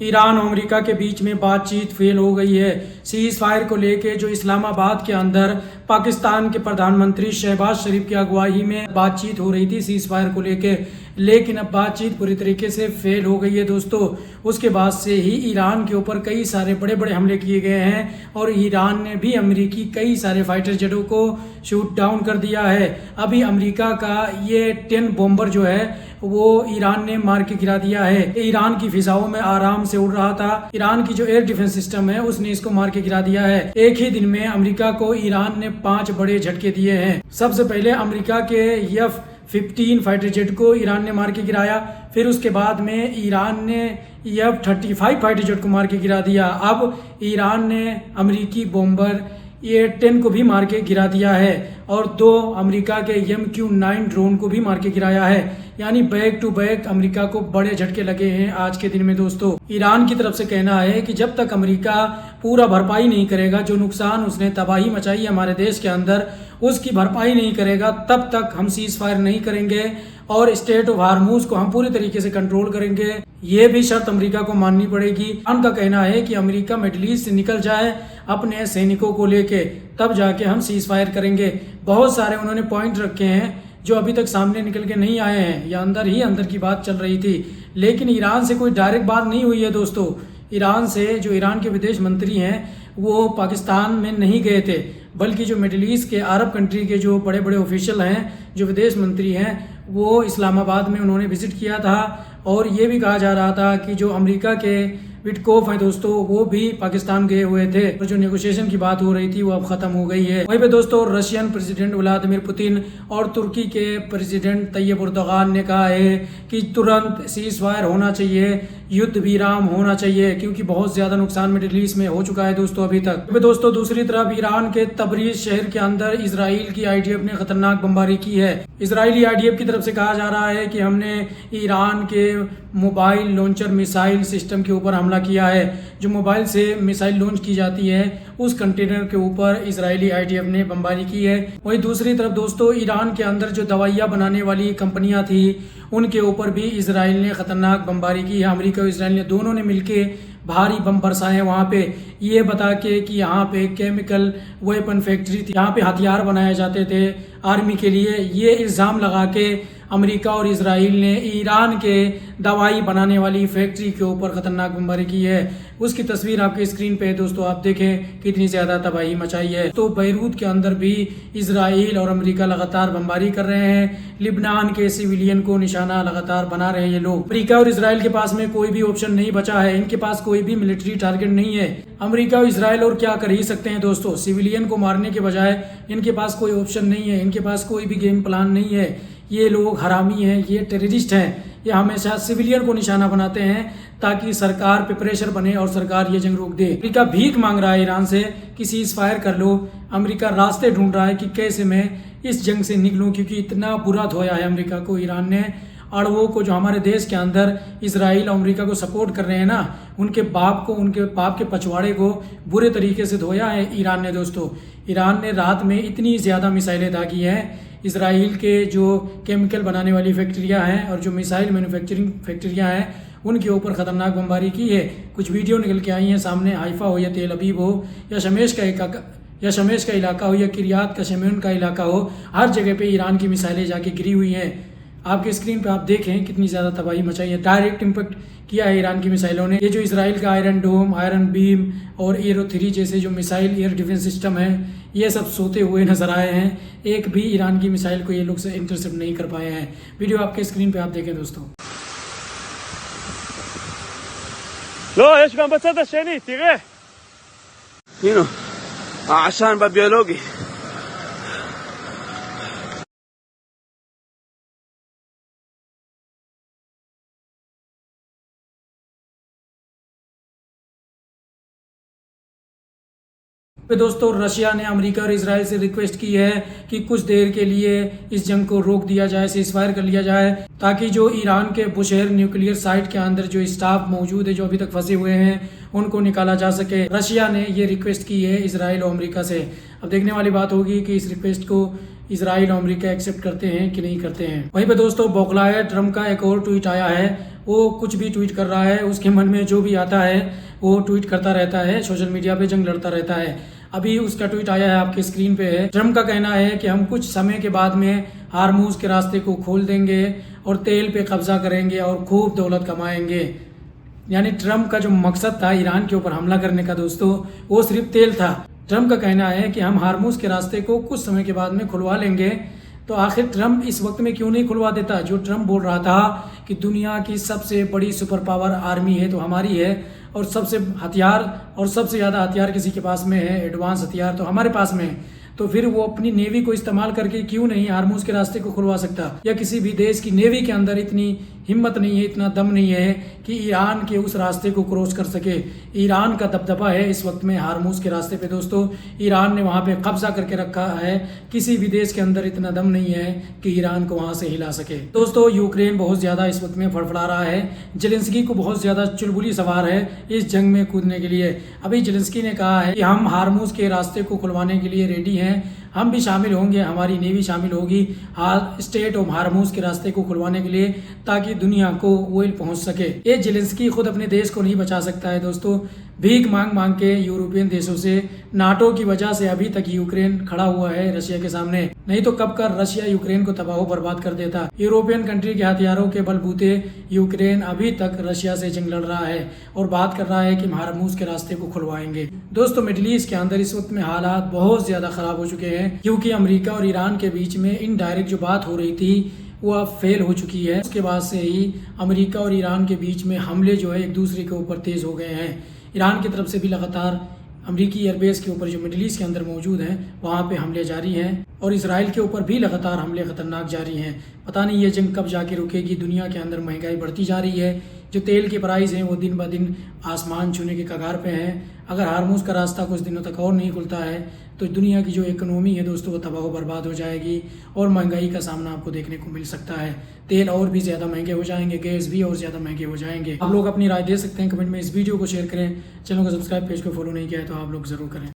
Iran और America के बीच में बातचीत फेल हो गई है। सीज फायर को लेके जो इस्लामाबाद के अंदर पाकिस्तान के प्रधानमंत्री शहबाज शरीफ की अगुवाई में बातचीत हो रही थी सीज फायर को लेके, लेकिन अब बातचीत पूरी तरीके से फेल हो गई है दोस्तों। उसके बाद से ही ईरान के ऊपर कई सारे बड़े बड़े हमले किए गए हैं और ईरान ने भी अमेरिकी कई सारे फाइटर जेटों को शूट डाउन कर दिया है। अभी अमेरिका का ये 10 बॉम्बर जो है वो ईरान ने मार के गिरा दिया है। ईरान की फिजाओं में आराम से उड़ रहा था। ईरान की जो एयर डिफेंस सिस्टम है उसने इसको मार के गिरा दिया है। एक ही दिन में अमेरिका को ईरान ने 5 बड़े झटके दिए हैं। सबसे पहले अमेरिका के F-15 फाइटर जेट को ईरान ने मार के गिराया, फिर उसके बाद में ईरान ने F-35 फाइटर जेट को मार के गिरा दिया। अब ईरान ने अमेरिकी बॉम्बर A-10 को भी मार के गिरा दिया है और 2 अमेरिका के MQ-9 ड्रोन को भी मार के गिराया है। यानी बैक टू बैक अमेरिका को बड़े झटके लगे हैं आज के दिन में दोस्तों। ईरान की तरफ से कहना है कि जब तक अमेरिका पूरा भरपाई नहीं करेगा, जो नुकसान उसने तबाही मचाई है हमारे देश के अंदर, उसकी भरपाई नहीं करेगा, तब तक हम सीज फायर नहीं करेंगे और स्टेट ऑफ हार्मूज को हम पूरी तरीके से कंट्रोल करेंगे। ये भी शर्त अमेरिका को माननी पड़ेगी। ईरान का कहना है कि अमेरिका मिडिल ईस्ट से निकल जाए अपने सैनिकों को लेके, तब जाके हम सीज फायर करेंगे। बहुत सारे उन्होंने पॉइंट रखे हैं जो अभी तक सामने निकल के नहीं आए हैं, या अंदर ही अंदर की बात चल रही थी, लेकिन ईरान से कोई डायरेक्ट बात नहीं हुई है दोस्तों। ईरान से जो ईरान के विदेश मंत्री हैं वो पाकिस्तान में नहीं गए थे, बल्कि जो मिडिल ईस्ट के अरब कंट्री के जो बड़े बड़े ऑफिशियल हैं, जो विदेश मंत्री हैं, वो इस्लामाबाद में उन्होंने विजिट किया था। और ये भी कहा जा रहा था कि जो अमेरिका के विटकोफ है दोस्तों, वो भी पाकिस्तान गए हुए थे और जो नेगोशिएशन की बात हो रही थी वो अब खत्म हो गई है। वहीं पे दोस्तों रशियन प्रेसिडेंट व्लादिमीर पुतिन और तुर्की के प्रेसिडेंट तैयब एर्दोगान ने कहा है कि तुरंत सीज फायर होना चाहिए, युद्ध विराम होना चाहिए, क्योंकि बहुत ज्यादा नुकसान मिडिल ईस्ट में हो चुका है दोस्तों अभी तक। दोस्तों दूसरी तरफ ईरान के तबरीज शहर के अंदर इजराइल की आईडीएफ ने खतरनाक बमबारी की है। इजरायली आईडीएफ की तरफ से कहा जा रहा है कि हमने ईरान के मोबाइल लॉन्चर मिसाइल सिस्टम के ऊपर हमला किया है। जो मोबाइल से मिसाइल लॉन्च की जाती है उस कंटेनर के ऊपर इजरायली आईडीएफ ने बमबारी की है। वहीं दूसरी तरफ दोस्तों ईरान के अंदर जो दवाइयाँ बनाने वाली कंपनियां थी उनके ऊपर भी इजराइल ने खतरनाक बमबारी की है। अमेरिका और इजराइल ने दोनों ने मिलकर भारी बम बरसाए वहाँ पे, ये बता के कि यहाँ पे केमिकल वेपन फैक्ट्री थी, यहाँ पे हथियार बनाए जाते थे आर्मी के लिए। ये इल्ज़ाम लगा के अमेरिका और इजराइल ने ईरान के दवाई बनाने वाली फैक्ट्री के ऊपर खतरनाक बमबारी की है। उसकी तस्वीर आपके स्क्रीन पे है दोस्तों, आप देखें कितनी ज़्यादा तबाही मचाई है। तो बैरूत के अंदर भी इजराइल और अमेरिका लगातार बमबारी कर रहे हैं। लिबनान के सिविलियन को निशाना लगातार बना रहे हैं ये लोग। अमेरिका और इजराइल के पास में कोई भी ऑप्शन नहीं बचा है, इनके पास कोई भी मिलिट्री टारगेट नहीं है। अमेरिका और इजराइल और क्या कर ही सकते हैं दोस्तों, सिविलियन को मारने के बजाय इनके पास कोई ऑप्शन नहीं है, इनके पास कोई भी गेम प्लान नहीं है। ये लोग हरामी हैं, ये टेररिस्ट हैं, ये हमेशा सिविलियन को निशाना बनाते हैं ताकि सरकार पे प्रेशर बने और सरकार ये जंग रोक दे। अमेरिका भीख मांग रहा है ईरान से कि सीज फायर कर लो। अमेरिका रास्ते ढूंढ रहा है कि कैसे मैं इस जंग से निकलूं, क्योंकि इतना बुरा धोया है अमेरिका को ईरान ने। अड़वों को जो हमारे देश के अंदर इसराइल और अमेरिका को सपोर्ट कर रहे हैं ना, उनके बाप के पछवाड़े को बुरे तरीके से धोया है ईरान ने दोस्तों। ईरान ने रात में इतनी ज़्यादा मिसाइलें दागी हैं। इसराइल के जो केमिकल बनाने वाली फैक्ट्रियां हैं और जो मिसाइल मैन्युफैक्चरिंग फैक्ट्रियां हैं उनके ऊपर खतरनाक बमबारी की है। कुछ वीडियो निकल के आई हैं सामने, हाइफा हो या तेल अबीब हो या शमेश का इलाका हो या किरियात का शमेन का इलाका हो, हर जगह पे ईरान की मिसाइलें जाके गिरी हुई हैं। आपके स्क्रीन पे आप देखें कितनी ज़्यादा तबाही मचाई है। डायरेक्ट इम्पैक्ट किया है ईरान की मिसाइलों ने। ये जो इसराइल का आयरन डोम, आयरन बीम और एरो 3 जैसे जो मिसाइल एयर डिफेंस सिस्टम है, ये सब सोते हुए नजर आए हैं। एक भी ईरान की मिसाइल को ये लोग से इंटरसेप्ट नहीं कर पाए हैं। वीडियो आपके स्क्रीन पे आप देखें दोस्तों। לא, יש גם בצד השני, תראה. הנה, העשן בביולוגי. दोस्तों रशिया ने अमेरिका और इजराइल से रिक्वेस्ट की है कि कुछ देर के लिए इस जंग को रोक दिया जाए, सीज़फायर कर लिया जाए, ताकि जो ईरान के बुशेहर न्यूक्लियर साइट के अंदर जो स्टाफ मौजूद है, जो अभी तक फंसे हुए हैं, उनको निकाला जा सके। रशिया ने ये रिक्वेस्ट की है इजराइल और अमेरिका से। अब देखने वाली बात होगी कि इस रिक्वेस्ट को इजराइल और अमेरिका एक्सेप्ट करते हैं कि नहीं करते हैं। वहीं पे दोस्तों बौखलाए ट्रम्प का एक और ट्वीट आया है। वो कुछ भी ट्वीट कर रहा है, उसके मन में जो भी आता है वो ट्वीट करता रहता है, सोशल मीडिया पे जंग लड़ता रहता है। अभी उसका ट्वीट आया है, आपके स्क्रीन पे है। ट्रम्प का कहना है कि हम कुछ समय के बाद में हार्मूज के रास्ते को खोल देंगे और तेल पे कब्जा करेंगे और खूब दौलत कमाएंगे। यानी ट्रम्प का जो मकसद था ईरान के ऊपर हमला करने का दोस्तों, वो सिर्फ तेल था। ट्रम्प का कहना है कि हम हार्मूज के रास्ते को कुछ समय के बाद में खुलवा लेंगे। तो आखिर ट्रम्प इस वक्त में क्यों नहीं खुलवा देता? जो ट्रम्प बोल रहा था कि दुनिया की सबसे बड़ी सुपर पावर आर्मी है तो हमारी है, और सबसे हथियार और सबसे ज़्यादा हथियार किसी के पास में है, एडवांस हथियार तो हमारे पास में है, तो फिर वो अपनी नेवी को इस्तेमाल करके क्यों नहीं हार्मूज के रास्ते को खुलवा सकता? या किसी भी देश की नेवी के अंदर इतनी हिम्मत नहीं है, इतना दम नहीं है कि ईरान के उस रास्ते को क्रॉस कर सके। ईरान का दबदबा है इस वक्त में हार्मूज के रास्ते पे दोस्तों। ईरान ने वहाँ पे कब्जा करके रखा है। किसी भी देश के अंदर इतना दम नहीं है कि ईरान को वहाँ से हिला सके। दोस्तों यूक्रेन बहुत ज़्यादा इस वक्त में फड़फड़ा रहा है। जेलेंस्की को बहुत ज़्यादा चुलबुली सवार है इस जंग में कूदने के लिए। अभी जेलेंस्की ने कहा है कि हम हार्मूज के रास्ते को खुलवाने के लिए रेडी हैं, हम भी शामिल होंगे, हमारी नेवी शामिल होगी स्टेट ऑफ हार्मूज के रास्ते को खुलवाने के लिए, ताकि दुनिया को ऑयल पहुंच सके। ये जेलेंस्की खुद अपने देश को नहीं बचा सकता है दोस्तों। भीख मांग मांग के यूरोपियन देशों से, नाटो की वजह से अभी तक यूक्रेन खड़ा हुआ है रशिया के सामने। नहीं तो कब कर रशिया यूक्रेन को तबाह बर्बाद कर देता। यूरोपियन कंट्री के हथियारों के बलबूते यूक्रेन अभी तक रशिया से जंग लड़ रहा है और बात कर रहा है कि हार्मूज के रास्ते को खुलवाएंगे। दोस्तों मिडिल ईस्ट के अंदर इस वक्त में हालात बहुत ज्यादा खराब हो चुके हैं, क्योंकि अमेरिका और ईरान के बीच में इनडायरेक्ट जो बात हो रही थी वो अब फेल हो चुकी है। उसके बाद से ही अमेरिका और ईरान के बीच में हमले जो है एक दूसरे के ऊपर तेज हो गए हैं। ईरान की तरफ से भी लगातार अमेरिकी एयरबेस के ऊपर जो मिडिल ईस्ट के अंदर मौजूद हैं वहाँ पे हमले जारी हैं, और इसराइल के ऊपर भी लगातार हमले खतरनाक जारी हैं। पता नहीं ये जंग कब जाके रुकेगी। दुनिया के अंदर महंगाई बढ़ती जा रही है, जो तेल के प्राइस हैं वो दिन ब दिन आसमान छूने के कगार पे हैं। अगर हार्मूज का रास्ता कुछ दिनों तक और नहीं खुलता है तो दुनिया की जो इकोनॉमी है दोस्तों वो तबाह बर्बाद हो जाएगी, और महंगाई का सामना आपको देखने को मिल सकता है। तेल और भी ज़्यादा महंगे हो जाएंगे, गैस भी और ज़्यादा महंगे हो जाएंगे। आप लोग अपनी राय दे सकते हैं कमेंट में। इस वीडियो को शेयर करें, चैनल को सब्सक्राइब, पेज को फॉलो नहीं किया है तो आप लोग ज़रूर करें।